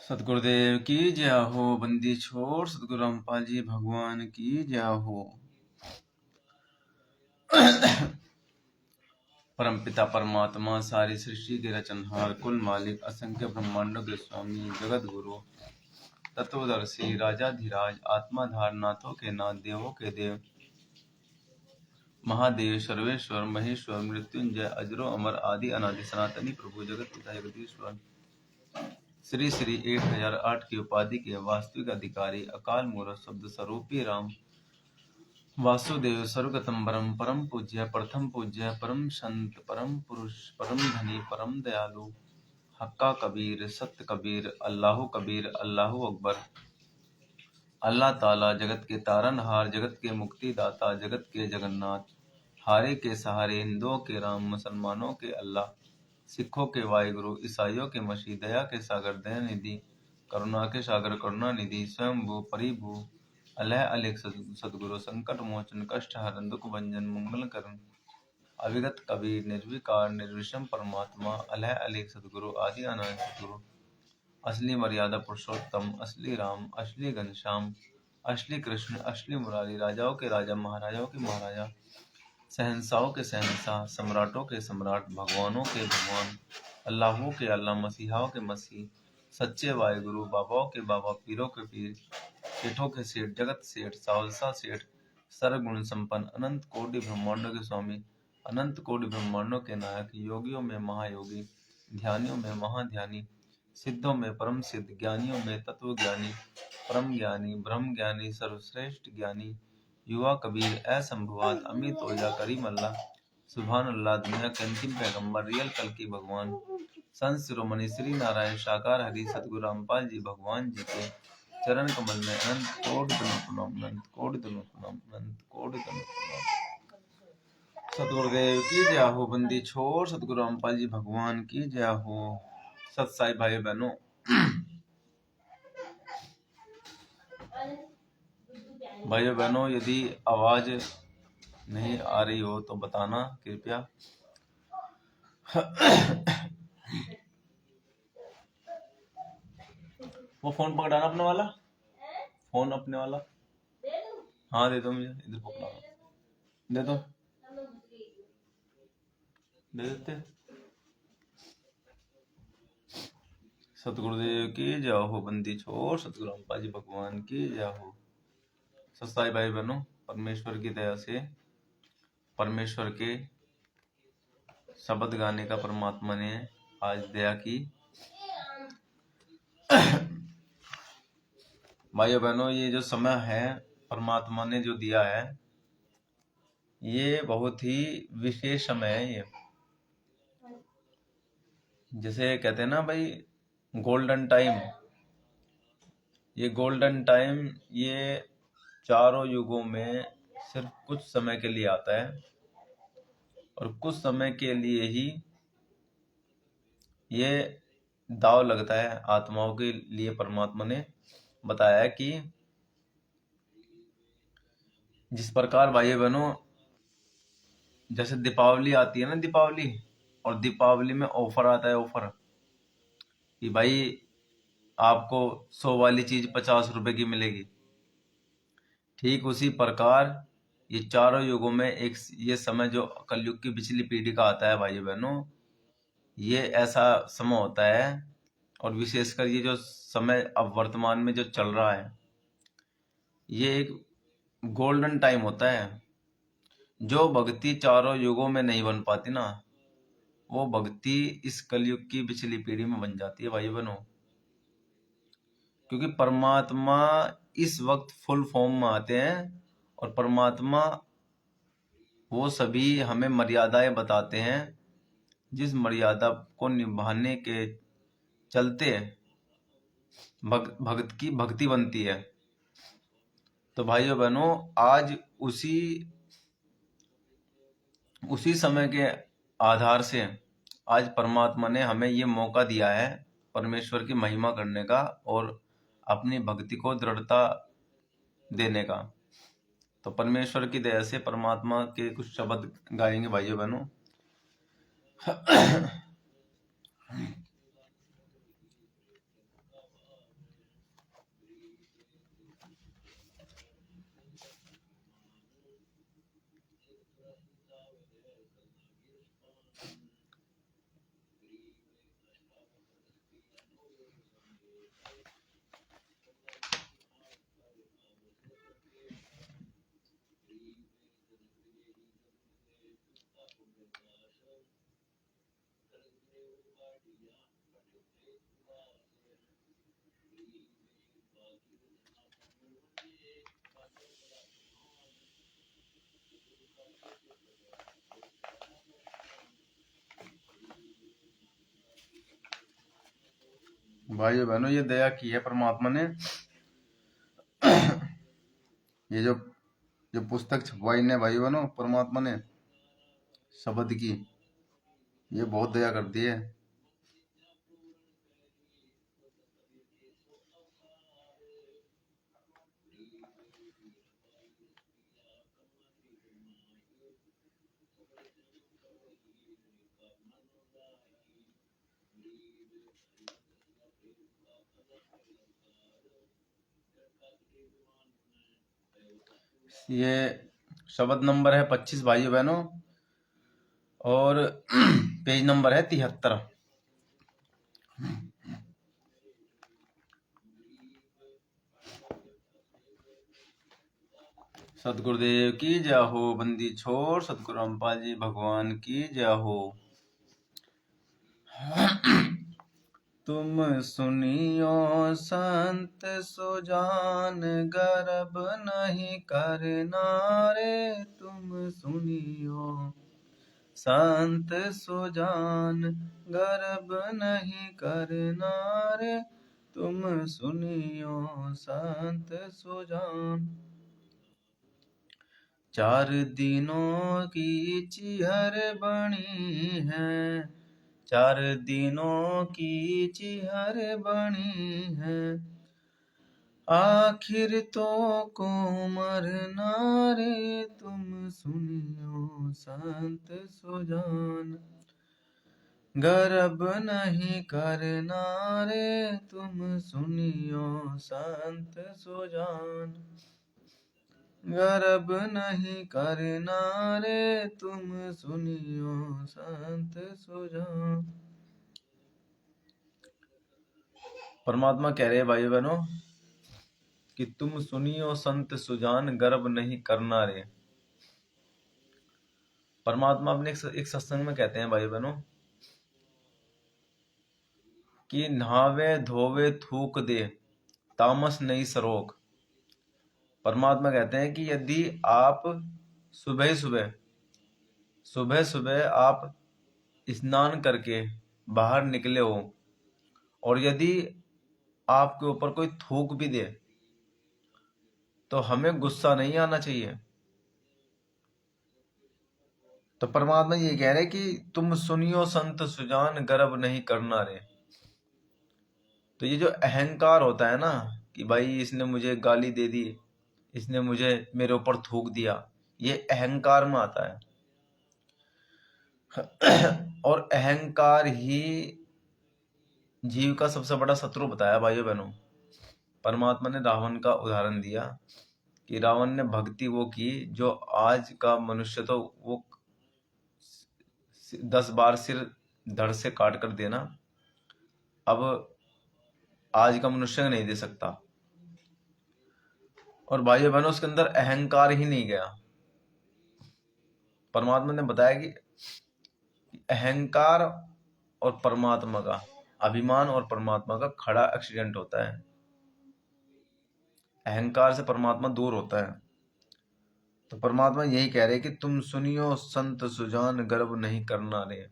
सतगुरुदेव की जय हो। बंदी छोड़ सतगुरु रामपाल जी भगवान की जय हो। परमपिता परमात्मा सारी सृष्टि के रचनहार कुल मालिक असंख्य ब्रह्मांडों के स्वामी जगत गुरु तत्वदर्शी राजाधिराज आत्माधार नाथों के नाथ देवों के देव महादेव सर्वेश्वर महेश्वर मृत्युंजय अजरो अमर आदि अनादि सनातनी प्रभु जगत पिता जगदीश्वर श्री श्री 1008 की उपाधि के वास्तविक अधिकारी अकाल मूर्त शब्द स्वरूपी राम वासुदेव सर्वगतम परम पूज्य प्रथम पूज्य परम संत परम पुरुष परम धनी परम दयालु हक्का कबीर सत्य कबीर अल्लाह कबीर अल्लाह अकबर। अल्लाह ताला जगत के तारनहार जगत के मुक्तिदाता जगत के जगन्नाथ हारे के सहारे हिंदुओं के राम मुसलमानों के अल्लाह सिखों के वाहिगुरु ईसाइयों के मसीह दया के सागर दया निधि करुणा के सागर करुणा निधि स्वयंभू परिभू अलह अलेख सदगुरु संकट मोचन कष्ट हरन दुख भंजन मंगल करण अविगत कबीर निर्विकार निर्विषम परमात्मा अलह अलेख सदगुरु आदि अनंत सदगुरु असली मर्यादा पुरुषोत्तम असली राम असली घनश्याम असली कृष्ण असली मुरारी राजाओं के राजा महाराजाओं के महाराजा शहंशाहों के शहंशाह सम्राटों के सम्राट भगवानों के भगवान अल्लाहों के अल्लाह मसीहाओं के मसीह सच्चे वाहिगुरु बाबाओं के बाबा पीरों के पीर सेठों के सेठ जगत सेठ सावलसा सेठ सर्वगुण संपन्न अनंत कोटि ब्रह्मांडों के स्वामी अनंत कोटि ब्रह्मांडों के नायक योगियों में महायोगी ध्यानियों में महाध्यानी सिद्धों में परम सिद्ध ज्ञानियों में तत्व ज्ञानी परम ज्ञानी ब्रह्म ज्ञानी सर्वश्रेष्ठ ज्ञानी युवा कबीर असंभवात अमित ओझा करीम अल्लाह सुभान अल्लाह दुनिया के अंतिम पैगंबर रियल कल की भगवान संत शिरोमणि श्री नारायण साकार हरि सतगुरु रामपाल जी भगवान जी के चरण कमल में अनंत कोटि प्रणाम अनंत कोटि प्रणाम अनंत कोटि प्रणाम। सतगुरुदेव की जय हो। बंदी छोड़ सतगुरु रामपाल जी भगवान की जय हो। सत साई भाई बहनों, भाइयों बहनों, यदि आवाज नहीं आ रही हो तो बताना कृपया। वो फोन पकड़ाना अपने वाला, फोन अपने वाला। हाँ दे दो मुझे, इधर पकड़ा दे दो, दे देते। सतगुरुदेव की जय हो। बंदी छोड़ सतगुरु रामपाल जी भगवान की जय हो। सत्साई भाई बहनों, परमेश्वर की दया से परमेश्वर के शब्द गाने का परमात्मा ने आज दया की। भाइयों बहनों, ये जो समय है परमात्मा ने जो दिया है ये बहुत ही विशेष समय है। ये जैसे कहते हैं ना भाई, गोल्डन टाइम। ये गोल्डन टाइम ये चारों युगों में सिर्फ कुछ समय के लिए आता है और कुछ समय के लिए ही ये दाव लगता है आत्माओं के लिए। परमात्मा ने बताया है कि जिस प्रकार भाई बहनों, जैसे दीपावली आती है ना, दीपावली, और दीपावली में ऑफर आता है, ऑफर कि भाई आपको 100 वाली चीज 50 रुपए की मिलेगी। ठीक उसी प्रकार ये चारों युगों में एक ये समय जो कलयुग की पिछली पीढ़ी का आता है भाई बहनों, ये ऐसा समय होता है। और विशेषकर ये जो समय अब वर्तमान में जो चल रहा है ये एक गोल्डन टाइम होता है। जो भक्ति चारों युगों में नहीं बन पाती ना, वो भक्ति इस कलयुग की पिछली पीढ़ी में बन जाती है भाई बहनों। क्योंकि परमात्मा इस वक्त फुल फॉर्म में आते हैं और परमात्मा वो सभी हमें मर्यादाएं बताते हैं जिस मर्यादा को निभाने के चलते भक्त की भक्ति बनती है। तो भाइयों बहनों, आज उसी समय के आधार से आज परमात्मा ने हमें ये मौका दिया है परमेश्वर की महिमा करने का और अपनी भक्ति को दृढ़ता देने का। तो परमेश्वर की दया से परमात्मा के कुछ शब्द गाएंगे भाइयों बहनों। भाइयों बहनों, ये दया की है परमात्मा ने। ये जो जो पुस्तक छपवाई ने भाई बहनों परमात्मा ने शब्द की, ये बहुत दया कर दी है। ये शब्द नंबर है 25 भाइयों बहनों, और पेज नंबर है 73। सतगुरुदेव की जय हो। बंदी छोड़ सतगुरु रामपाल जी भगवान की जय हो। तुम सुनियो संत सुजान, गर्भ नहीं करना रे। तुम सुनियो संत सुजान, गर्भ नहीं करना रे। तुम सुनियो संत सुजान। 4 दिनों की चिहर बनी है, 4 दिनों की चिहर बनी है। आखिर तो को मरना रे। तुम सुनियो संत सुजान, गर्भ नहीं करना रे। तुम सुनियो संत सुजान, गर्भ नहीं करना रे। तुम सुनियो संत सुजान। परमात्मा कह रहे भाई बहनों कि तुम सुनियो संत सुजान, गर्भ नहीं करना रे। परमात्मा अपने एक सत्संग में कहते हैं भाई बहनों कि नहावे धोवे थूक दे, तामस नहीं सरोग। परमात्मा कहते हैं कि यदि आप सुबह सुबह आप स्नान करके बाहर निकले हो, और यदि आपके ऊपर कोई थूक भी दे तो हमें गुस्सा नहीं आना चाहिए। तो परमात्मा ये कह रहे कि तुम सुनियो संत सुजान, गर्भ नहीं करना रे। तो ये जो अहंकार होता है ना कि भाई इसने मुझे गाली दे दी, इसने मुझे मेरे ऊपर थूक दिया, ये अहंकार में आता है। और अहंकार ही जीव का सबसे बड़ा शत्रु बताया भाइयों बहनों। परमात्मा ने रावण का उदाहरण दिया कि रावण ने भक्ति वो की जो आज का मनुष्य तो वो 10 बार सिर धड़ से काट कर देना, अब आज का मनुष्य नहीं दे सकता। और भाइयों बहनों उसके अंदर अहंकार ही नहीं गया। परमात्मा ने बताया कि अहंकार और परमात्मा का, अभिमान और परमात्मा का खड़ा एक्सीडेंट होता है। अहंकार से परमात्मा दूर होता है। तो परमात्मा यही कह रहे कि तुम सुनियो संत सुजान, गर्भ नहीं करना रे।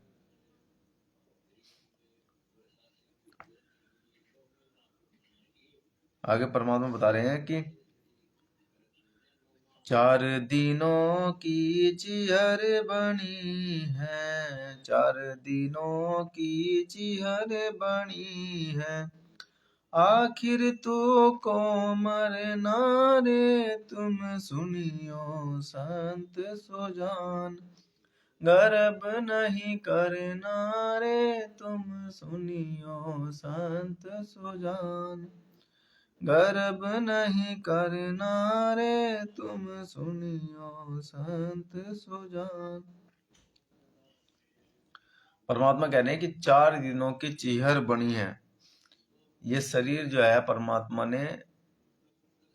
आगे परमात्मा बता रहे हैं कि 4 दिनों की चिहर बनी है, 4 दिनों की चिहर बनी है। आखिर तो को मरना रे। तुम सुनियो संत सुजान, गर्भ नहीं करना रे। तुम सुनियो संत सुजान, गर्भ नहीं करना रे। तुम सुनियो संत सुजान। परमात्मा कह रहे हैं कि 4 दिनों की चिहर बनी है। ये शरीर जो है परमात्मा ने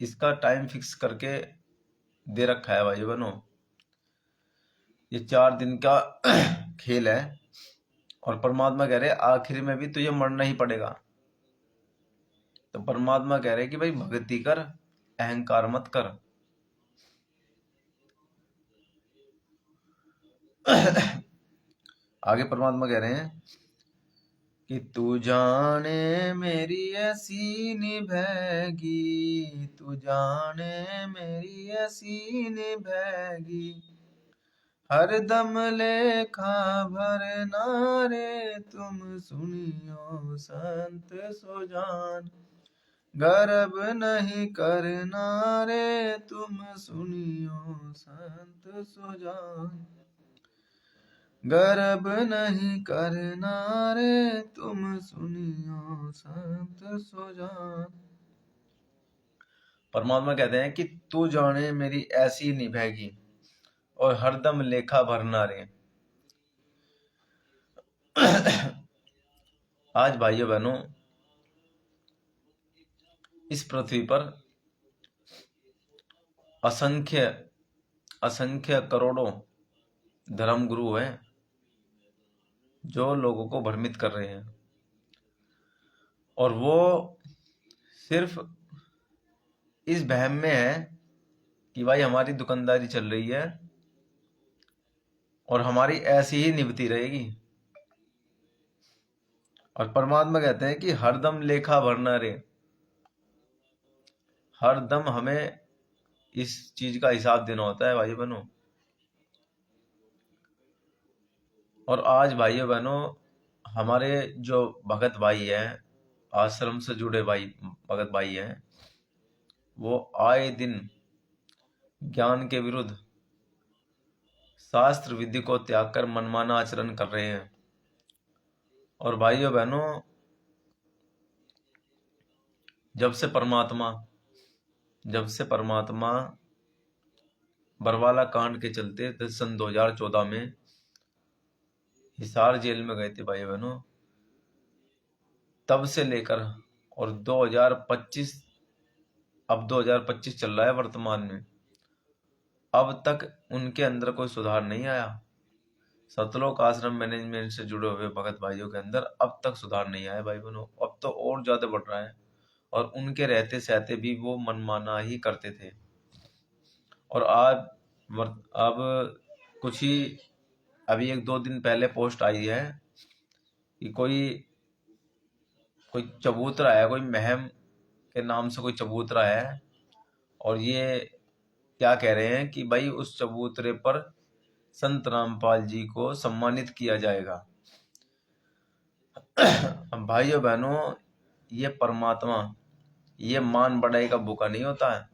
इसका टाइम फिक्स करके दे रखा है भाई बहनों। ये 4 दिन का खेल है, और परमात्मा कह रहे हैं आखिर में भी तुझे मरना ही पड़ेगा। तो परमात्मा कह रहे हैं कि भाई भक्ति कर, अहंकार मत कर। आगे परमात्मा कह रहे हैं कि तू जाने मेरी ऐसी निभैगी, तू जाने मेरी ऐसी निभैगी, हर दम लेखा भरना रे तुम सुनियो संत सुजान, गर्भ नहीं करना रे तुम सुनियो संत सुजान, गर्भ नहीं करना रे तुम सुनियो संत सुजान। परमात्मा कहते हैं कि तू जाने मेरी ऐसी निभैगी और हरदम लेखा भरना रे। आज भाइयों बहनों, इस पृथ्वी पर असंख्य असंख्य करोड़ों धर्मगुरु हैं जो लोगों को भ्रमित कर रहे हैं, और वो सिर्फ इस वहम में है कि भाई हमारी दुकानदारी चल रही है और हमारी ऐसी ही निभती रहेगी। और परमात्मा कहते हैं कि हरदम लेखा भरना रे, हर दम हमें इस चीज का हिसाब देना होता है भाई बहनों। और आज भाइयों बहनों, हमारे जो भगत भाई हैं, आश्रम से जुड़े भाई भगत भाई हैं, वो आए दिन ज्ञान के विरुद्ध शास्त्र विधि को त्याग कर मनमाना आचरण कर रहे हैं। और भाइयों बहनों, जब से परमात्मा बरवाला कांड के चलते सन 2014 में हिसार जेल में गए थे भाई बहनों, तब से लेकर और 2025, अब 2025 चल रहा है वर्तमान में, अब तक उनके अंदर कोई सुधार नहीं आया। सतलोक आश्रम मैनेजमेंट से जुड़े हुए भगत भाइयों के अंदर अब तक सुधार नहीं आया भाई बहनों। अब तो और ज्यादा बढ़ रहा है, और उनके रहते सहते भी वो मनमाना ही करते थे। और अब कुछ ही अभी 1-2 दिन पहले पोस्ट आई है कि कोई चबूतरा है, कोई महम के नाम से कोई चबूतरा है, और ये क्या कह रहे हैं कि भाई उस चबूतरे पर संत रामपाल जी को सम्मानित किया जाएगा। भाइयों बहनों, ये परमात्मा ये मान बढ़ाई का भूखा नहीं होता है,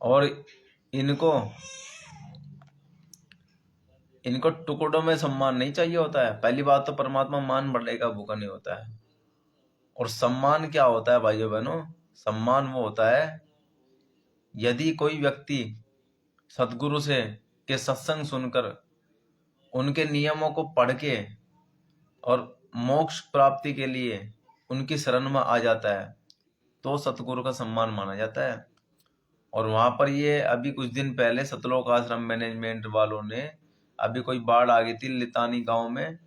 और इनको टुकड़ों में सम्मान नहीं चाहिए होता है। पहली बात तो परमात्मा मान बढ़ाई का भूखा नहीं होता है। और सम्मान क्या होता है भाइयों बहनों? सम्मान वो होता है यदि कोई व्यक्ति सदगुरु से के सत्संग सुनकर उनके नियमों को पढ़ के और मोक्ष प्राप्ति के लिए उनकी शरण में आ जाता है, तो सतगुरु का सम्मान माना जाता है। और वहां पर ये अभी कुछ दिन पहले सतलोक आश्रम मैनेजमेंट वालों ने, अभी कोई बाढ़ आ गई थी लितानी गांव में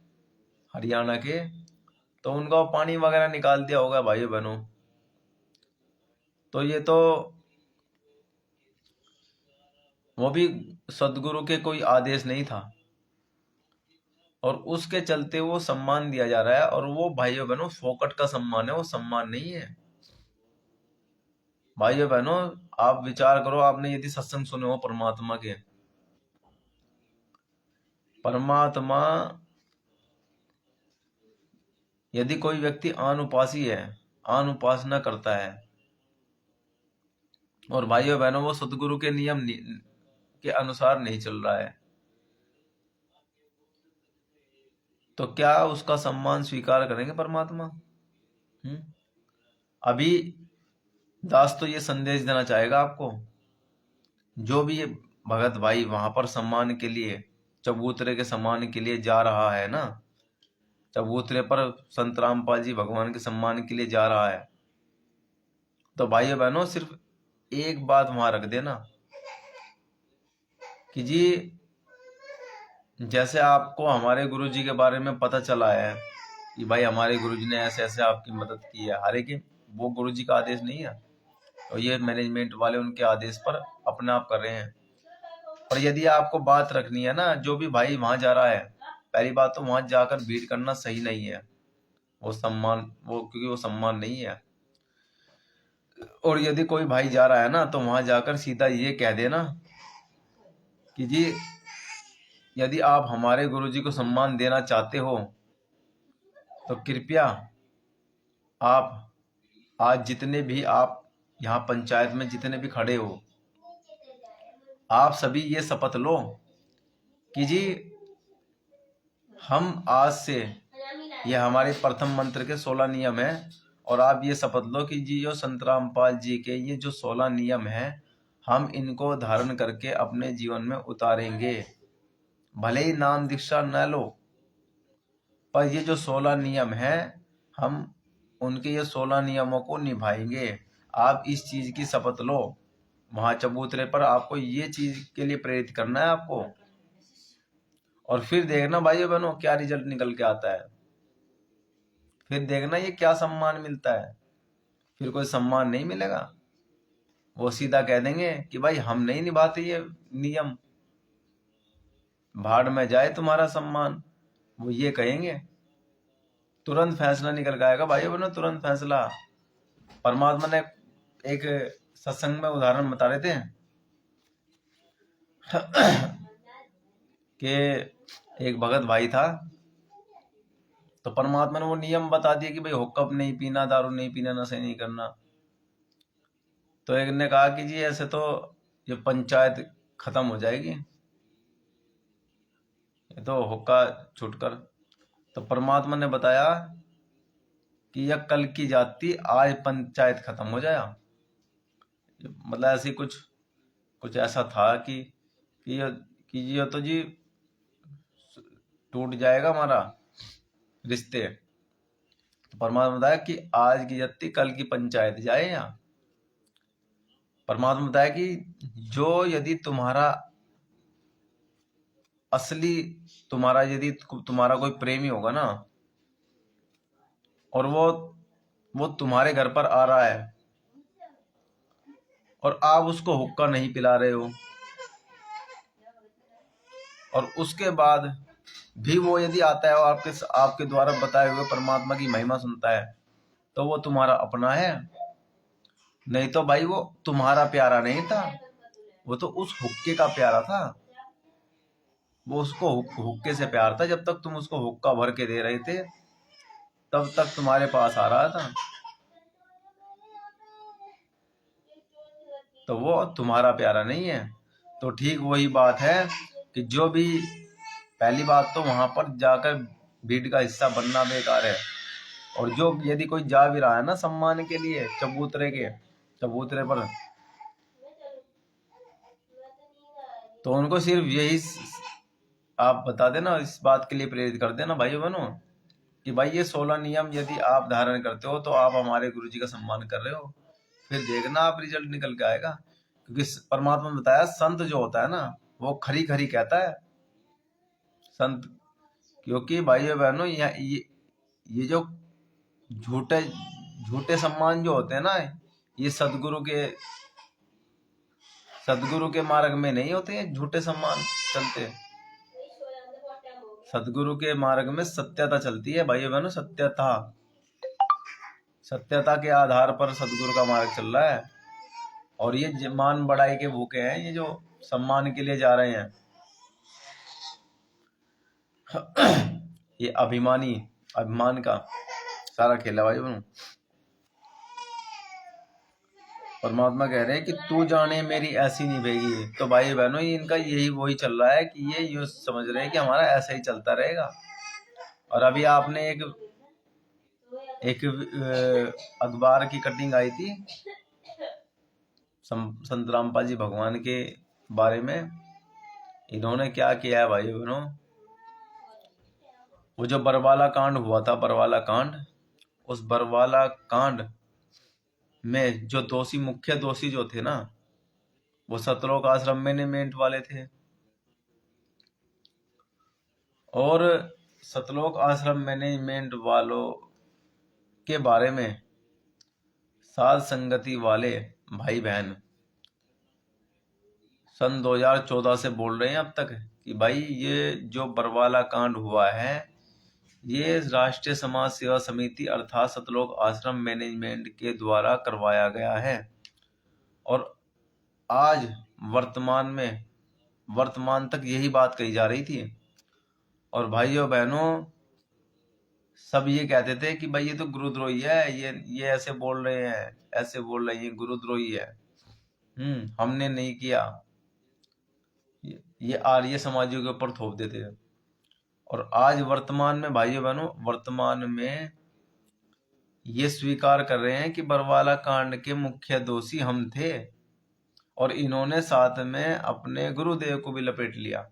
हरियाणा के, तो उनका पानी वगैरह निकाल दिया होगा भाइयों बहनों। तो ये तो वो भी सदगुरु के कोई आदेश नहीं था, और उसके चलते वो सम्मान दिया जा रहा है। और वो भाइयों बहनों फोकट का सम्मान है, वो सम्मान नहीं है। भाइयों बहनों, आप विचार करो, आपने यदि सत्संग सुने हो परमात्मा के, परमात्मा यदि कोई व्यक्ति अनुपासी है, अनुपासना करता है, और भाइयों बहनों वो सदगुरु के नियम के अनुसार नहीं चल रहा है, तो क्या उसका सम्मान स्वीकार करेंगे परमात्मा? अभी दास तो ये संदेश देना चाहेगा आपको, जो भी ये भगत भाई वहां पर सम्मान के लिए, चबूतरे के सम्मान के लिए जा रहा है ना, चबूतरे पर संत रामपाल जी भगवान के सम्मान के लिए जा रहा है, तो भाइयों बहनों सिर्फ एक बात वहां रख देना कि जी, जैसे आपको हमारे गुरुजी के बारे में पता चला है कि भाई हमारे गुरुजी ने ऐसे ऐसे आपकी मदद की है, हालांकि वो गुरुजी का आदेश नहीं है, और ये मैनेजमेंट वाले उनके आदेश पर अपने आप कर रहे हैं। पर यदि आपको बात रखनी है ना, जो भी भाई वहां जा रहा है, पहली बात तो वहां जाकर भीड़ करना सही नहीं है, क्योंकि वो सम्मान नहीं है। और यदि कोई भाई जा रहा है ना तो वहां जाकर सीधा ये कह देना कि जी यदि आप हमारे गुरुजी को सम्मान देना चाहते हो तो कृपया आप आज जितने भी आप यहाँ पंचायत में जितने भी खड़े हो, आप सभी ये शपथ लो कि जी हम आज से, ये हमारे प्रथम मंत्र के 16 नियम है, और आप ये शपथ लो कि जी जो संत रामपाल जी के ये जो 16 नियम है हम इनको धारण करके अपने जीवन में उतारेंगे। भले ही नाम दीक्षा न लो, पर ये जो 16 नियम है हम उनके ये 16 नियमों को निभाएंगे। आप इस चीज की शपथ लो। वहां चबूतरे पर आपको ये चीज के लिए प्रेरित करना है आपको, और फिर देखना भाइयों बहनों क्या रिजल्ट निकल के आता है। फिर देखना ये क्या सम्मान मिलता है। फिर कोई सम्मान नहीं मिलेगा, वो सीधा कह देंगे कि भाई हम नहीं निभाते ये नियम, भाड़ में जाए तुम्हारा सम्मान, वो ये कहेंगे। तुरंत फैसला निकल के आएगा भाइयों बहनों, तुरंत फैसला। परमात्मा ने एक सत्संग में उदाहरण बता रहे थे कि एक भगत भाई था, तो परमात्मा ने वो नियम बता दिया कि भाई हुक्का नहीं पीना, दारू नहीं पीना, नशे नहीं करना। तो एक ने कहा कि जी ऐसे तो ये पंचायत खत्म हो जाएगी, ये तो हुक्का छूटकर। तो परमात्मा ने बताया कि यह कल की जाती, आज पंचायत खत्म हो जाया। मतलब ऐसी कुछ ऐसा था कि ये तो जी टूट जाएगा हमारा रिश्ते। तो परमात्मा बताया कि आज की जत्ती कल की पंचायत जाए। यहाँ परमात्मा बताया कि जो यदि तुम्हारा असली यदि तुम्हारा कोई प्रेमी होगा ना, और वो तुम्हारे घर पर आ रहा है और आप उसको हुक्का नहीं पिला रहे हो, और उसके बाद भी वो यदि आता है और आपके द्वारा बताए हुए परमात्मा की महिमा सुनता है, तो वो तुम्हारा अपना है। नहीं तो भाई वो तुम्हारा प्यारा नहीं था, वो तो उस हुक्के का प्यारा था। वो उसको हुक्के से प्यार था। जब तक तुम उसको हुक्का भर के दे रहे थे तब तक तुम्हारे पास आ रहा था, तो वो तुम्हारा प्यारा नहीं है। तो ठीक वही बात है कि जो भी, पहली बात तो वहां पर जाकर भीड़ का हिस्सा बनना बेकार है। और जो यदि कोई जा भी रहा है ना सम्मान के लिए चबूतरे पर, तो उनको सिर्फ यही आप बता देना, इस बात के लिए प्रेरित कर देना भाइयों बहनों कि भाई ये 16 नियम यदि आप धारण करते हो तो आप हमारे गुरुजी का सम्मान कर रहे हो। फिर देखना आप रिजल्ट निकल के आएगा। क्योंकि परमात्मा ने बताया संत जो होता है ना वो खरी खरी कहता है संत। क्योंकि भाइयों बहनों ये जो झूठे सम्मान जो होते हैं ना, ये सदगुरु के मार्ग में नहीं होते हैं झूठे सम्मान चलते। सदगुरु के मार्ग में सत्यता चलती है भाइयों बहनों, सत्यता के आधार पर सदगुरु का मार्ग चल रहा है। और ये मान बढ़ाई के भूखे हैं, ये जो सम्मान के लिए जा रहे हैं ये अभिमान का सारा खेल है भाई बहनों। परमात्मा कह रहे हैं कि तू जाने मेरी ऐसी निभेगी। तो भाई बहनों इनका यही वही चल रहा है कि ये यूं समझ रहे हैं कि हमारा ऐसा ही चलता रहेगा। और अभी आपने एक अखबार की कटिंग आई थी संत रामपाल जी भगवान के बारे में। इन्होंने क्या किया है भाई बहनों, वो जो बरवाला कांड हुआ था, बरवाला कांड, उस बरवाला कांड में जो मुख्य दोषी जो थे ना, वो सतलोक आश्रम मैनेजमेंट वाले थे। और सतलोक आश्रम मैनेजमेंट वालों के बारे में साध संगति वाले भाई बहन सन 2014 से बोल रहे हैं अब तक कि भाई ये जो बरवाला कांड हुआ है ये राष्ट्रीय समाज सेवा समिति अर्थात सतलोक आश्रम मैनेजमेंट के द्वारा करवाया गया है। और आज वर्तमान तक यही बात कही जा रही थी। और भाइयों बहनों, सब ये कहते थे कि भाई ये तो गुरुद्रोही है, ये ऐसे बोल रहे हैं, ऐसे बोल रहे हैं, ये गुरुद्रोही है। हमने नहीं किया, ये आर्य समाजियों के ऊपर थोप देते हैं। और आज वर्तमान में भाइयों बहनों, वर्तमान में ये स्वीकार कर रहे हैं कि बरवाला कांड के मुख्य दोषी हम थे, और इन्होंने साथ में अपने गुरुदेव को भी लपेट लिया।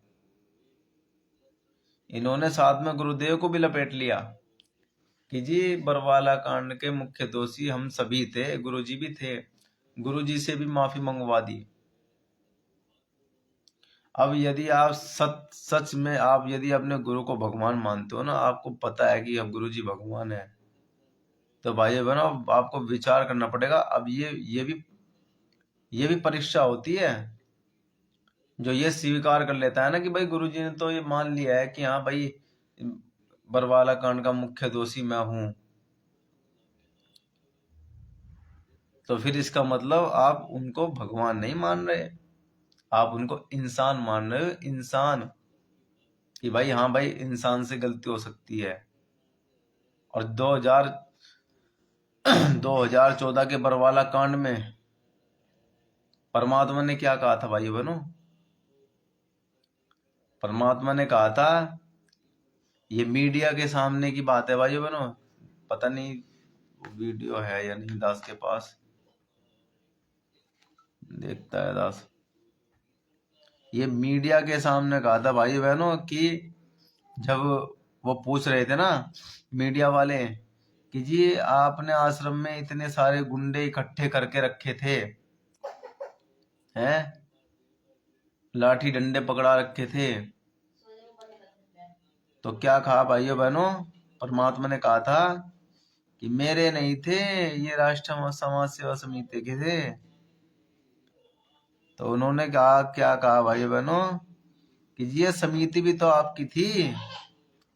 इन्होंने साथ में गुरुदेव को भी लपेट लिया कि जी बरवाला कांड के मुख्य दोषी हम सभी थे, गुरुजी भी थे, गुरुजी से भी माफी मंगवा दी। अब यदि आप सच में आप यदि अपने गुरु को भगवान मानते हो ना, आपको पता है कि अब गुरुजी भगवान है, तो भाई बहनों आपको विचार करना पड़ेगा। अब ये भी परीक्षा होती है। जो ये स्वीकार कर लेता है ना कि भाई गुरुजी ने तो ये मान लिया है कि हाँ भाई बरवाला कांड का मुख्य दोषी मैं हूं, तो फिर इसका मतलब आप उनको भगवान नहीं मान रहे, आप उनको इंसान मान रहे हो। इंसान कि भाई हाँ भाई इंसान से गलती हो सकती है। और 2014 के बरवाला कांड में परमात्मा ने क्या कहा था भाई बहनों? परमात्मा ने कहा था, ये मीडिया के सामने की बात है भाई बहनों, पता नहीं वीडियो है या नहीं दास के पास, देखता है दास। ये मीडिया के सामने कहा था भाई बहनों कि जब वो पूछ रहे थे ना मीडिया वाले कि जी आपने आश्रम में इतने सारे गुंडे इकट्ठे करके रखे थे, हैं, लाठी डंडे पकड़ा रखे थे, तो क्या कहा भाइयों बहनों? परमात्मा ने कहा था कि मेरे नहीं थे, ये राष्ट्रीय समाज सेवा समिति के थे। तो उन्होंने क्या कहा भाइयों बहनों कि ये समिति भी तो आपकी थी।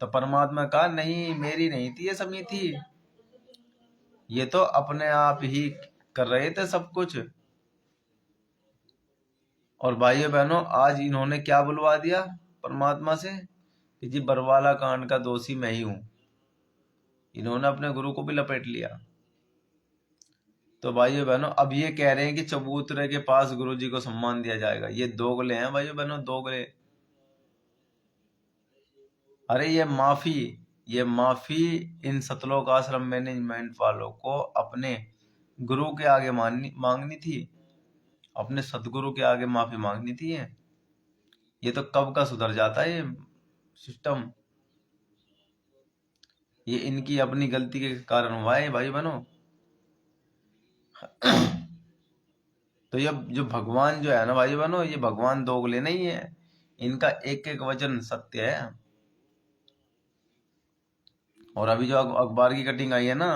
तो परमात्मा कहा नहीं, मेरी नहीं थी ये समिति, ये तो अपने आप ही कर रहे थे सब कुछ। और भाइयों बहनों आज इन्होंने क्या बुलवा दिया परमात्मा से कि जी बरवाला कांड का दोषी मैं ही हूं। इन्होंने अपने गुरु को भी लपेट लिया। तो भाइयों बहनों अब ये कह रहे हैं कि चबूतरे के पास गुरुजी को सम्मान दिया जाएगा। ये दोगले हैं भाइयों बहनों, दोगले। अरे ये माफी इन सतलोक आश्रम मैनेजमेंट वालों को अपने गुरु के आगे मांगनी थी, अपने सदगुरु के आगे माफी मांगनी थी। ये तो कब का सुधर जाता है ये सिस्टम। ये इनकी अपनी गलती के कारण हुआ है भाई बहनों। तो ये जो भगवान जो है ना भाई बहनों, ये भगवान दोगले नहीं है, इनका एक एक वचन सत्य है। और अभी जो अखबार की कटिंग आई है ना,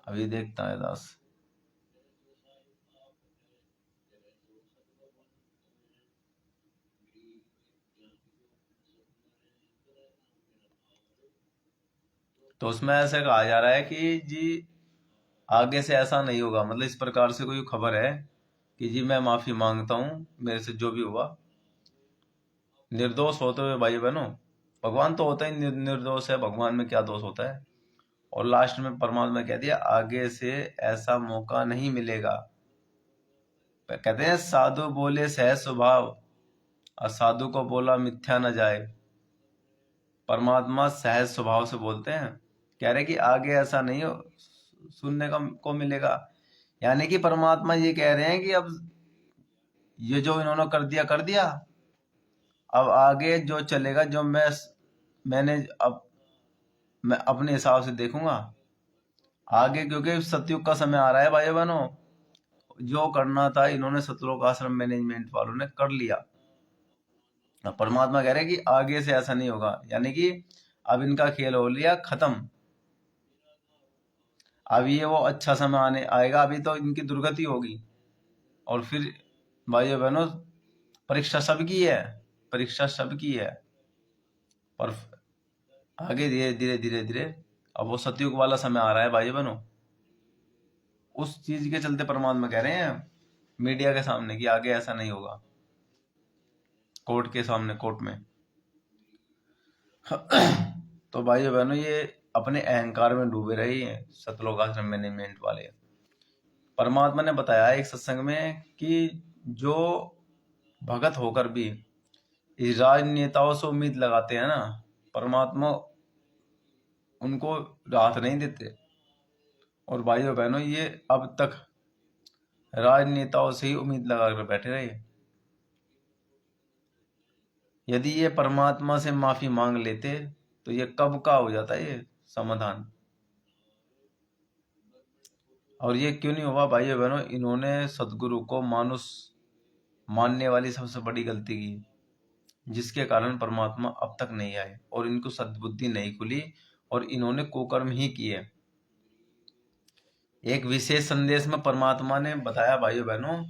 अभी देखता है दास। तो उसमें ऐसे कहा जा रहा है कि जी आगे से ऐसा नहीं होगा, मतलब इस प्रकार से कोई खबर है कि जी मैं माफी मांगता हूं, मेरे से जो भी हुआ। निर्दोष होते हुए भाई बहनों, भगवान तो होता ही निर्दोष है, भगवान में क्या दोष होता है। और लास्ट में परमात्मा कह दिया आगे से ऐसा मौका नहीं मिलेगा। कहते हैं साधु बोले सहज स्वभाव, असाधु को बोला मिथ्या न जाए। परमात्मा सहज स्वभाव से बोलते हैं, कह रहे कि आगे ऐसा नहीं हो सुनने को मिलेगा। यानी कि परमात्मा ये कह रहे हैं कि अब ये जो इन्होंने कर दिया, अब आगे जो चलेगा, जो मैंने अब मैं अपने हिसाब से देखूंगा आगे, क्योंकि सतयुग का समय आ रहा है भाई बहनों। जो करना था इन्होंने सतलोक आश्रम मैनेजमेंट वालों ने कर लिया। परमात्मा कह रहे हैं कि आगे से ऐसा नहीं होगा, यानी कि अब इनका खेल हो लिया खत्म। अब ये वो अच्छा समय आएगा, अभी तो इनकी दुर्गति होगी। और फिर भाइयों बहनों परीक्षा सबकी है, परीक्षा सबकी है, पर आगे धीरे धीरे धीरे धीरे अब वो सतयुग वाला समय आ रहा है भाई बहनों। उस चीज के चलते परमात्मा कह रहे हैं मीडिया के सामने कि आगे ऐसा नहीं होगा, कोर्ट के सामने, कोर्ट में। तो भाइयों बहनों, ये अपने अहंकार में डूबे रहे हैं सतलोक आश्रम मैनेजमेंट वाले। परमात्मा ने बताया एक सत्संग में कि जो भगत होकर भी इस राजनेताओं से उम्मीद लगाते हैं ना, परमात्मा उनको राहत नहीं देते। और भाइयों बहनों, ये अब तक राजनेताओं से ही उम्मीद लगाकर बैठे रहे। यदि ये परमात्मा से माफी मांग लेते तो ये कब का हो जाता ये समाधान। और ये क्यों नहीं हुआ भाइयों बहनों? इन्होंने सदगुरु को मानुष मानने वाली सबसे बड़ी गलती की, जिसके कारण परमात्मा अब तक नहीं आए और इनको सद्बुद्धि नहीं खुली और इन्होंने कुकर्म ही किए। एक विशेष संदेश में परमात्मा ने बताया भाइयों बहनों,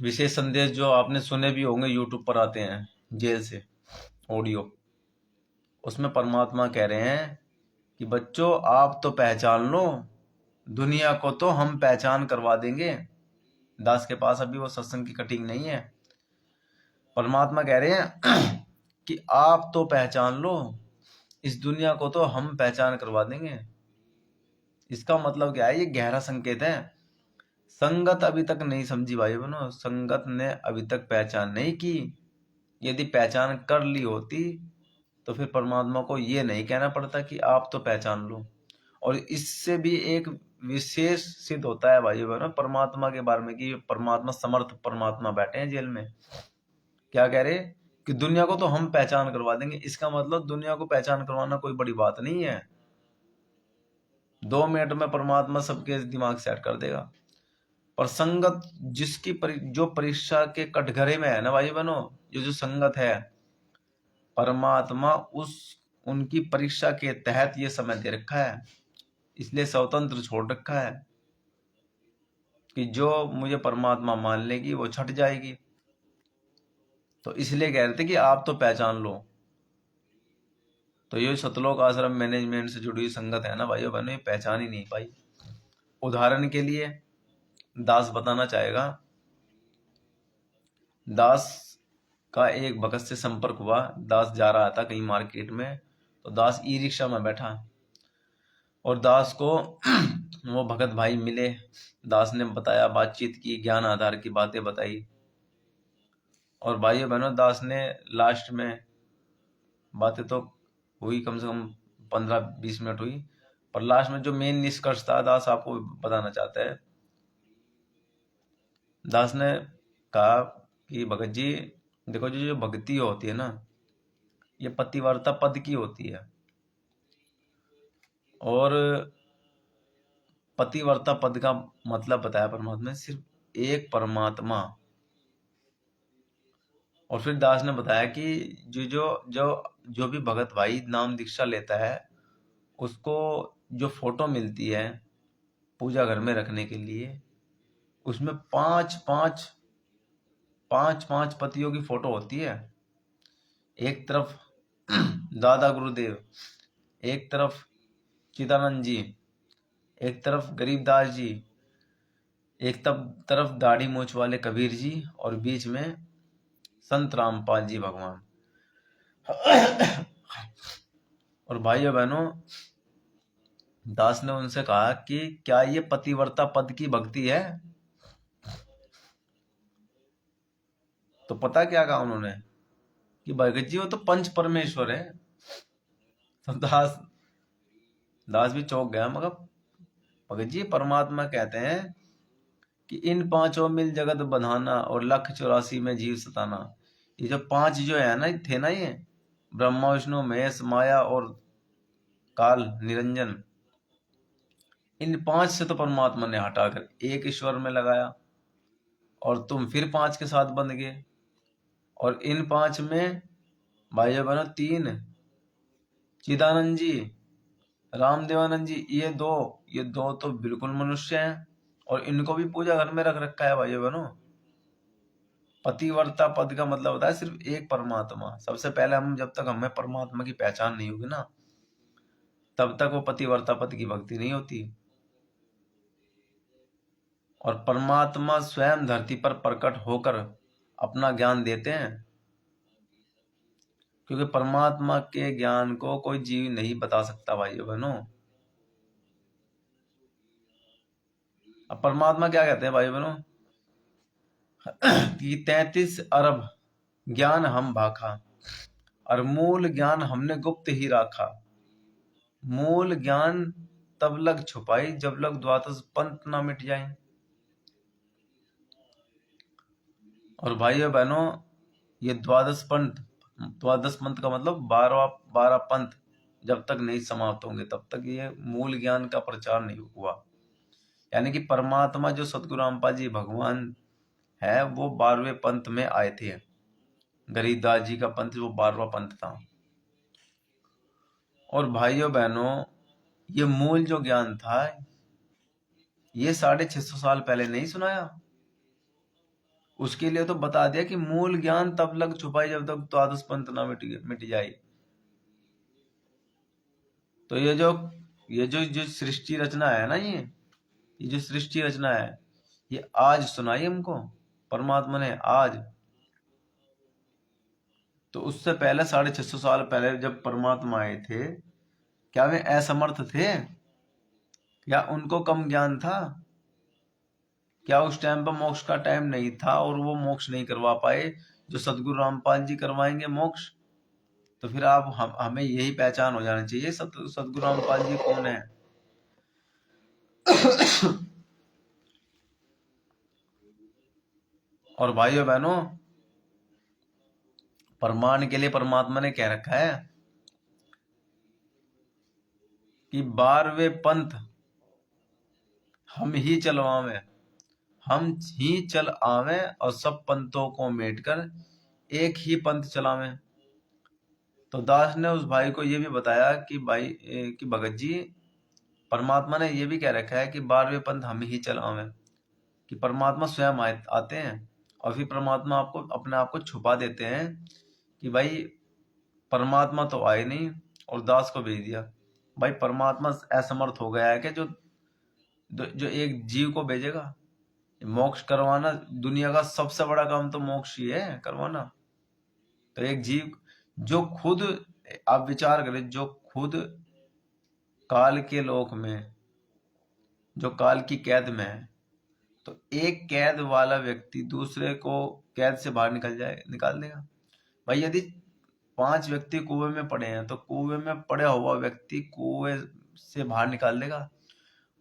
विशेष संदेश जो आपने सुने भी होंगे, यूट्यूब पर आते हैं जेल से ऑडियो, उसमें परमात्मा कह रहे हैं कि बच्चों आप तो पहचान लो, दुनिया को तो हम पहचान करवा देंगे। दास के पास अभी वो सत्संग की कटिंग नहीं है। परमात्मा कह रहे हैं कि आप तो पहचान लो, इस दुनिया को तो हम पहचान करवा देंगे। इसका मतलब क्या है? ये गहरा संकेत है। संगत अभी तक नहीं समझी भाई बहनों, संगत ने अभी तक पहचान नहीं की। यदि पहचान कर ली होती तो फिर परमात्मा को ये नहीं कहना पड़ता कि आप तो पहचान लो। और इससे भी एक विशेष सिद्ध होता है भाई बहनों परमात्मा के बारे में कि परमात्मा समर्थ परमात्मा बैठे हैं जेल में। क्या कह रहे कि दुनिया को तो हम पहचान करवा देंगे। इसका मतलब दुनिया को पहचान करवाना कोई बड़ी बात नहीं है। 2 मिनट में परमात्मा सबके दिमाग सेट कर देगा। पर संगत जिसकी जो परीक्षा के कटघरे में है ना भाई बहनों, जो संगत है, परमात्मा उनकी परीक्षा के तहत ये समय दे रखा है, इसलिए स्वतंत्र छोड़ रखा है कि जो मुझे परमात्मा मान लेगी वो छट जाएगी। तो इसलिए कह रहे थे कि आप तो पहचान लो। तो ये सतलोक आश्रम मैनेजमेंट से जुड़ी हुई संगत है ना भाइयों बहनों, ये पहचान ही नहीं पाई। उदाहरण के लिए दास बताना चाहेगा, दास का एक भगत से संपर्क हुआ। दास जा रहा था कहीं मार्केट में, तो दास ई रिक्शा में बैठा और दास को वो भगत भाई मिले। दास ने बताया, बातचीत की, ज्ञान आधार की बातें बताई। और भाइयों बहनों, दास ने लास्ट में बातें तो हुई, कम से कम 15-20 मिनट हुई, पर लास्ट में जो मेन निष्कर्ष था दास आपको बताना चाहता है। दास ने कहा कि भगत जी देखो, जो भक्ति होती है ना, ये पतिव्रता पद की होती है। और पतिव्रता पद का मतलब बताया परमात्मा ने, सिर्फ एक परमात्मा। और फिर दास ने बताया कि जो जो जो जो भी भगत भाई नाम दीक्षा लेता है, उसको जो फोटो मिलती है पूजा घर में रखने के लिए, उसमें पांच पांच पतियों की फोटो होती है। एक तरफ दादा गुरुदेव, एक तरफ चिदानंद जी, एक तरफ गरीबदास जी, एक तरफ दाढ़ी मूछ वाले कबीर जी, और बीच में संत रामपाल जी भगवान। और भाइयों बहनों, दास ने उनसे कहा कि क्या ये पतिव्रता पद की भक्ति है? तो पता क्या कहा उन्होंने कि भगत जी वो तो पंच परमेश्वर है। तो दास भी चौंक गया, मगर भगत जी परमात्मा कहते हैं कि इन पांचों मिल जगत बंधाना और 1,84,000 में जीव सताना। ये जो 5 जो है ना, थे ना, ये ब्रह्मा विष्णु महेश माया और काल निरंजन, इन 5 से तो परमात्मा ने हटाकर एक ईश्वर में लगाया और तुम फिर 5 के साथ बंध गए। और इन 5 में भाइयों बहनों 3 चिदानंद जी, रामदेवानंद जी, ये दो तो बिल्कुल मनुष्य हैं और इनको भी पूजा घर में रख रखा है भाइयों बहनों। पतिव्रता पद का मतलब होता है सिर्फ एक परमात्मा। सबसे पहले जब तक हमें परमात्मा की पहचान नहीं होगी ना, तब तक वो पतिव्रता पद की भक्ति नहीं होती। और परमात्मा स्वयं धरती पर प्रकट होकर अपना ज्ञान देते हैं, क्योंकि परमात्मा के ज्ञान को कोई जीव नहीं बता सकता भाइयों बहनों। अब परमात्मा क्या कहते हैं भाइयों बहनों कि 33 अरब ज्ञान हम भाखा, और मूल ज्ञान हमने गुप्त ही रखा। मूल ज्ञान तब लग छुपाई, जब लग द्वादश पंथ ना मिट जाए। और भाइयों बहनों, ये द्वादश पंथ का मतलब 12 पंथ जब तक नहीं समाप्त होंगे तब तक ये मूल ज्ञान का प्रचार नहीं हुआ। यानी कि परमात्मा जो सतगुरु रामपाल जी भगवान है, वो 12वें पंथ में आए थे। गरीबदास जी का पंथ वो 12वां पंथ था। और भाइयों बहनों, ये मूल जो ज्ञान था, ये 650 साल पहले नहीं सुनाया। उसके लिए तो बता दिया कि मूल ज्ञान तब लग छुपाई जब तक द्वादश पंथ ना मिट जाए। तो ये जो सृष्टि रचना है ना, ये जो सृष्टि रचना है, ये आज सुनाई हमको परमात्मा ने, आज। तो उससे पहले 650 साल पहले जब परमात्मा आए थे, क्या वे असमर्थ थे? क्या उनको कम ज्ञान था? क्या उस टाइम पर मोक्ष का टाइम नहीं था और वो मोक्ष नहीं करवा पाए जो सतगुरु रामपाल जी करवाएंगे मोक्ष? तो फिर हमें यही पहचान हो जाना चाहिए सतगुरु रामपाल जी कौन है। और भाइयों बहनों, प्रमाण के लिए परमात्मा ने कह रखा है कि 12वें पंथ हम ही चलवावे, हम ही चल आवे, और सब पंथों को मेट कर एक ही पंथ चलावे। तो दास ने उस भाई को ये भी बताया कि कि भगत जी, परमात्मा ने ये भी कह रखा है कि 12वें पंथ हम ही चल आवे, कि परमात्मा स्वयं आते हैं और फिर परमात्मा आपको अपने आप को छुपा देते हैं कि भाई परमात्मा तो आए नहीं और दास को भेज दिया। भाई परमात्मा असमर्थ हो गया है कि जो एक जीव को भेजेगा मोक्ष करवाना। दुनिया का सबसे बड़ा काम तो मोक्ष ही है करवाना। तो एक जीव जो खुद, आप विचार करें, जो खुद काल के लोक में, जो काल की कैद में है, तो एक कैद वाला व्यक्ति दूसरे को कैद से बाहर निकाल देगा। भाई यदि 5 व्यक्ति कुएं में पड़े हैं तो कुएं में पड़ा हुआ व्यक्ति कुएं से बाहर निकाल देगा।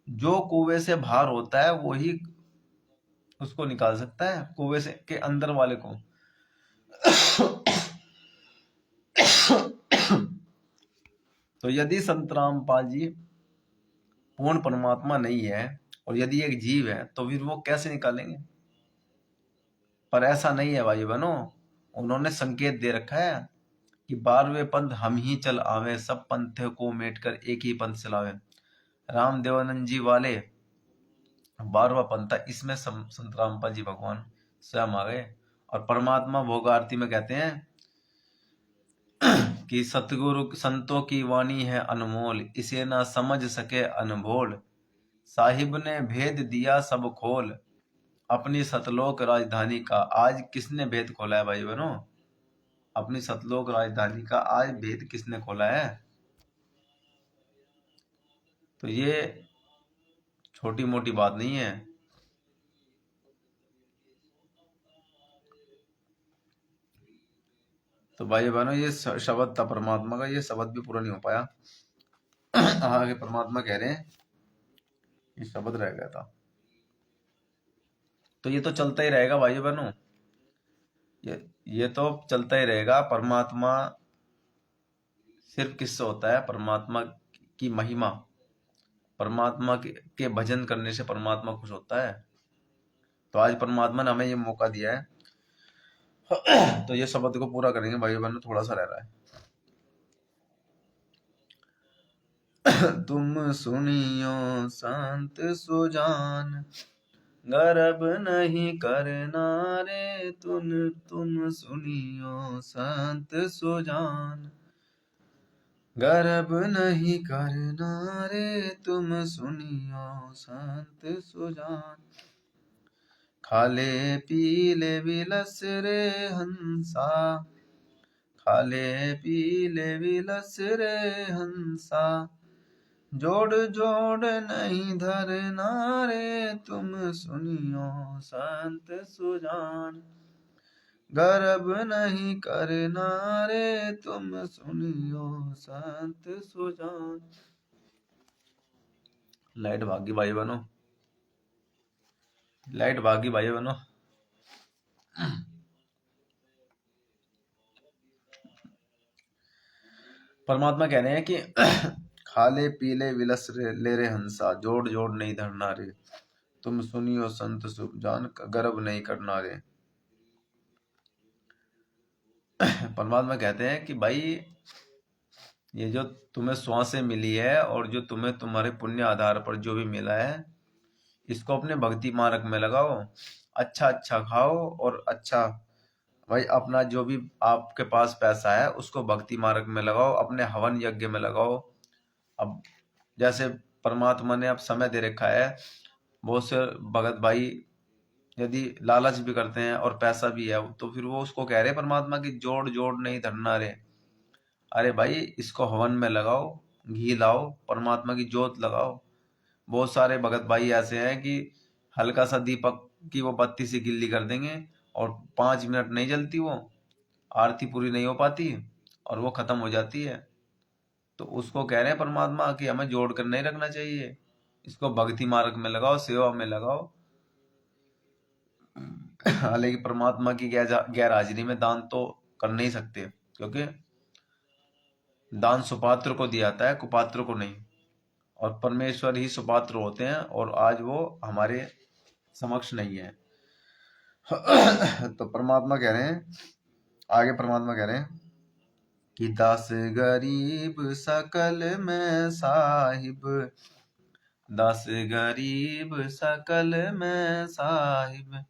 जो कुएं से बाहर होता है वही उसको निकाल सकता है, कुएं से के अंदर वाले को। तो यदि संत रामपाल जी पूर्ण परमात्मा नहीं है और यदि एक जीव है, तो फिर वो कैसे निकालेंगे? पर ऐसा नहीं है भाई बहनों, उन्होंने संकेत दे रखा है कि 12वें पंथ हम ही चल आवे, सब पंथ को मेट कर एक ही पंथ चलावे। राम देवानंद जी वाले 12वां पंथ था, इसमें संत रामपाल जी भगवान स्वयं आ गए। और परमात्मा भोग आरती में कहते हैं कि सतगुरु संतों की वाणी है अनमोल, इसे ना समझ सके अनभोल, साहिब ने भेद दिया सब खोल, अपनी सतलोक राजधानी का। आज किसने भेद खोला है भाई बहनों? अपनी सतलोक राजधानी का आज भेद किसने खोला है? तो ये छोटी मोटी बात नहीं है। तो भाई बहनों, ये शब्द था परमात्मा का, ये शब्द भी पूरा नहीं हो पाया। आगे परमात्मा कह रहे हैं ये शब्द रह गया था। तो ये तो चलता ही रहेगा भाई बहनों, ये तो चलता ही रहेगा। परमात्मा सिर्फ किससे होता है? परमात्मा की महिमा, परमात्मा के भजन करने से परमात्मा खुश होता है। तो आज परमात्मा ने हमें ये मौका दिया है, तो ये शब्द को पूरा करेंगे भाई बहनों, थोड़ा सा रह रहा है। तुम सुनियो संत सुजान, गर्भ नहीं करना रे तुम सुनियो संत सुजान। गर्भ नहीं करना रे तुम सुनियो संत सुजान। खाले पीले विलस रे हंसा, खाले पीले विलस रे हंसा। जोड़ जोड़ नहीं धरना रे तुम सुनियो संत सुजान। गर्भ नहीं करना रे तुम सुनियो संत सुजान। लाइट भागी भाई बनो, लाइट भागी भाई बनो। परमात्मा कह रहे हैं कि खाले पीले विलस ले रे हंसा, जोड़ जोड़ नहीं धरना रे तुम सुनियो संत सुजान। गर्भ नहीं करना रे। परमात्मा कहते हैं कि भाई ये जो तुम्हें श्वासें मिली है और जो तुम्हें तुम्हारे पुण्य आधार पर जो भी मिला है, इसको अपने भक्ति मार्ग में लगाओ। अच्छा अच्छा खाओ और अच्छा भाई अपना जो भी आपके पास पैसा है उसको भक्ति मार्ग में लगाओ, अपने हवन यज्ञ में लगाओ। अब जैसे परमात्मा ने अब समय दे रखा है, बहुत से भगत भाई यदि लालच भी करते हैं और पैसा भी है तो फिर वो उसको कह रहे परमात्मा की जोड़ जोड़ नहीं धरना रे। अरे भाई इसको हवन में लगाओ, घी लाओ, परमात्मा की जोत लगाओ। बहुत सारे भगत भाई ऐसे हैं कि हल्का सा दीपक की वो बत्ती से गिल्ली कर देंगे और 5 मिनट नहीं जलती, वो आरती पूरी नहीं हो पाती और वो खत्म हो जाती है। तो उसको कह रहे हैं परमात्मा कि हमें जोड़ कर नहीं रखना चाहिए, इसको भक्ति मार्ग में लगाओ, सेवा में लगाओ। हालांकि परमात्मा की गैर हाजिरी में दान तो कर नहीं सकते, क्योंकि दान सुपात्र को दिया जाता है, कुपात्र को नहीं। और परमेश्वर ही सुपात्र होते हैं और आज वो हमारे समक्ष नहीं है। तो परमात्मा कह रहे हैं, आगे परमात्मा कह रहे हैं कि दास गरीब सकल में साहिब, दास गरीब सकल में साहिब।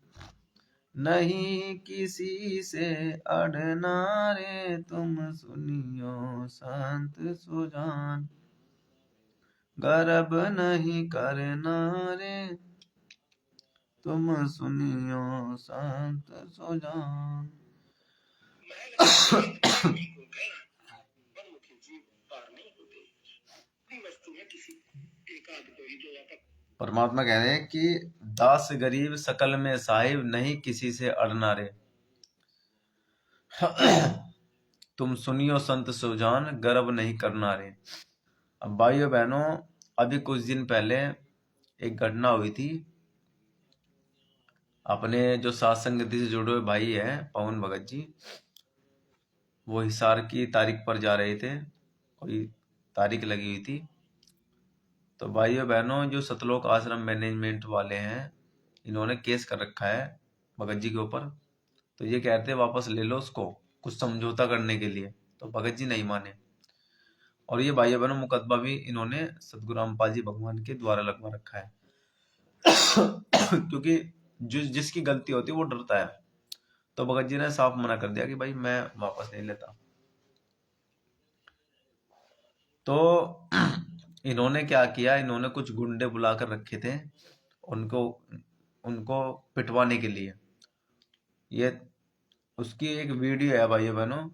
नहीं किसी से अड़ना रे तुम सुनियो संत सुजान। गर्भ नहीं करना रे तुम सुनियो संत सुजान। परमात्मा कह रहे हैं कि दास गरीब सकल में साहिब, नहीं किसी से अड़ना रे तुम सुनियो संत सुजान। गर्व नहीं करना रे। अब भाइयों बहनों, अभी कुछ दिन पहले एक घटना हुई थी। अपने जो सात संगति से जुड़े हुए भाई हैं पवन भगत जी, वो हिसार की तारीख पर जा रहे थे, कोई तारीख लगी हुई थी। तो भाइयों बहनों, जो सतलोक आश्रम मैनेजमेंट वाले हैं, इन्होंने केस कर रखा है भगत जी के ऊपर। तो ये कहते हैं वापस ले लो उसको, कुछ समझौता करने के लिए। तो भगत जी नहीं माने और ये भाइयों बहनों मुकदमा भी इन्होंने सतगुरु रामपाल जी भगवान के द्वारा लगवा रखा है। क्योंकि जिसकी गलती होती है वो डरता है। तो भगत जी ने साफ मना कर दिया कि भाई मैं वापस नहीं लेता। तो इन्होंने क्या किया, इन्होंने कुछ गुंडे बुलाकर रखे थे उनको उनको पिटवाने के लिए। ये उसकी एक वीडियो है भाइयों बहनों।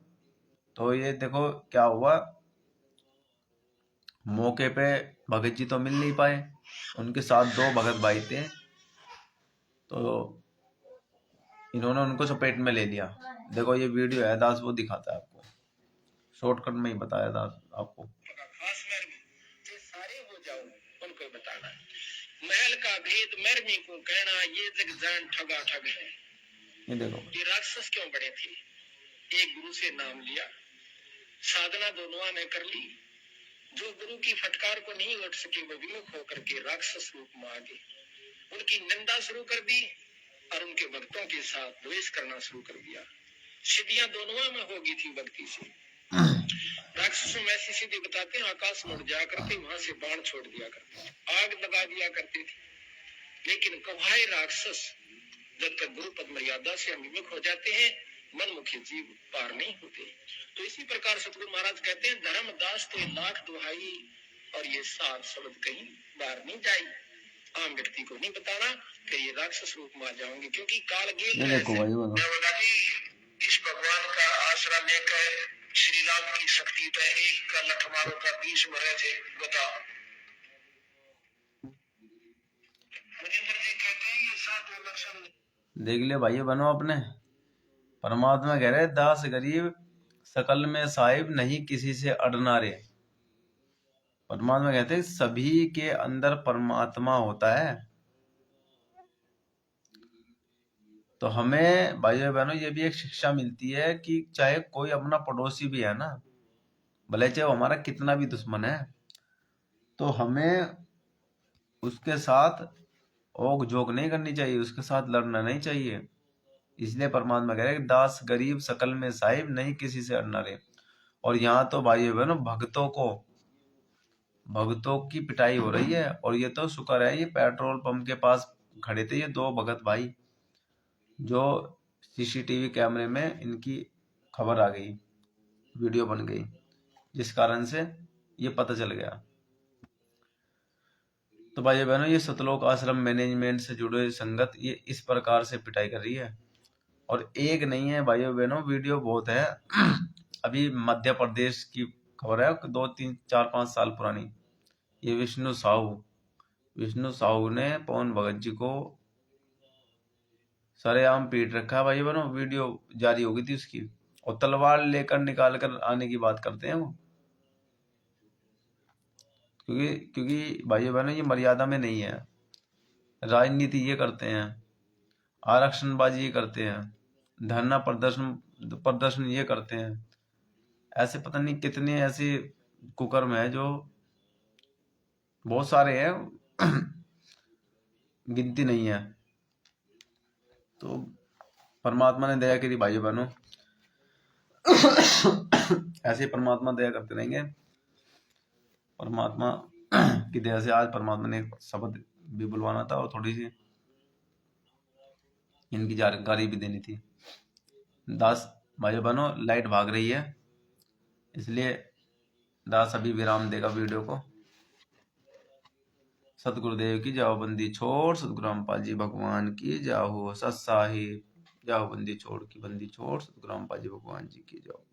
तो ये देखो क्या हुआ। मौके पे भगत जी तो मिल नहीं पाए, उनके साथ 2 भगत भाई थे। तो इन्होंने उनको चपेट में ले लिया। देखो ये वीडियो है दास, वो दिखाता है आपको, शॉर्टकट में ही बताया दास आपको। सारे हो जाओ उनको बताना, महल का भेद मरने को कहना, ये जग जान ठगा ठग है। ये देखो, ये राक्षस क्यों बड़े थे। एक गुरु से नाम लिया, साधना दोनों ने कर ली। जो गुरु की फटकार को नहीं उठ सके वो विमुख होकर के राक्षस रूप में आ गए। उनकी निंदा शुरू कर दी और उनके भक्तों के साथ द्वेष करना शुरू कर दिया। सिद्धियां दोनों में होगी थी भक्ति से। राक्षसों में ऐसी सिद्धि बताते हैं, आकाश में उड़ जाया करते, वहां से बाण छोड़ दिया करते, आग लगा दिया करते थे, लेकिन कौहाय राक्षस जब तक गुरु पद मर्यादा से अभिमुख हो जाते हैं, मनमुखी जीव पार नहीं होते। तो इसी प्रकार सतगुरु महाराज कहते हैं, धर्मदास ते लाख दुहाई और ये सात शब्द कहीं बाहर नहीं जाई। आम व्यक्ति को नहीं बताना कि ये राक्षस रूप में आ जाओगे, क्योंकि काल गेल देखो भाई इस भगवान का आसरा लेकर श्री राम की शक्ति पे एक का लठमारों का 20 मरे थे। बताओ, मनिंदर जी कहते हैं ये सात लक्षण देख लियो भाई बनो अपने। परमात्मा कह रहे दास गरीब सकल में साहिब नहीं किसी से अड़ना रे। परमात्मा कहते हैं सभी के अंदर परमात्मा होता है। तो हमें भाइयों बहनों ये भी एक शिक्षा मिलती है कि चाहे कोई अपना पड़ोसी भी है ना, भले चाहे वो हमारा कितना भी दुश्मन है, तो हमें उसके साथ ओक जोक नहीं करनी चाहिए, उसके साथ लड़ना नहीं चाहिए। इसलिए परमात्मा कह रहे हैं दास गरीब सकल में साहिब नहीं किसी से अड़ना रे। और यहाँ तो भाइयों बहनों भक्तों की पिटाई हो रही है। और ये तो शुक्र है ये पेट्रोल पंप के पास खड़े थे ये दो भगत भाई, जो सीसीटीवी कैमरे में इनकी खबर आ गई, वीडियो बन गई, जिस कारण से ये पता चल गया। तो भाई बहनों ये सतलोक आश्रम मैनेजमेंट से जुड़े संगत ये इस प्रकार से पिटाई कर रही है। और एक नहीं है भाइयों बहनों, वीडियो बहुत है। अभी मध्य प्रदेश की खबर है 2 3 4 5 साल पुरानी। ये विष्णु साहू ने पवन भगत जी को सरेआम पीट रखा है भाई बहनों। वीडियो जारी हो गई थी उसकी, और तलवार लेकर निकाल कर आने की बात करते हैं वो। क्योंकि भाई बहनों ये मर्यादा में नहीं है। राजनीति ये करते हैं, आरक्षणबाजी ये करते हैं, धरना प्रदर्शन ये करते हैं। ऐसे पता नहीं कितने ऐसे कुकर्म है जो बहुत सारे हैं, गिनती नहीं है। तो परमात्मा ने दया करी भाई बहनों, ऐसे परमात्मा दया करते रहेंगे। परमात्मा की दया से आज परमात्मा ने एक शब्द भी बुलवाना था और थोड़ी सी इनकी जानकारी भी देनी थी। दास भाई बहनों लाइट भाग रही है, इसलिए दास अभी विराम देगा वीडियो को। सतगुरुदेव की जाओ बंदी छोड़, सतगुरु रामपाल जी भगवान की जाओ। सत साहिब जाओ बंदी छोड़ की बंदी छोड़, सतगुरु रामपाल जी भगवान जी की जाओ।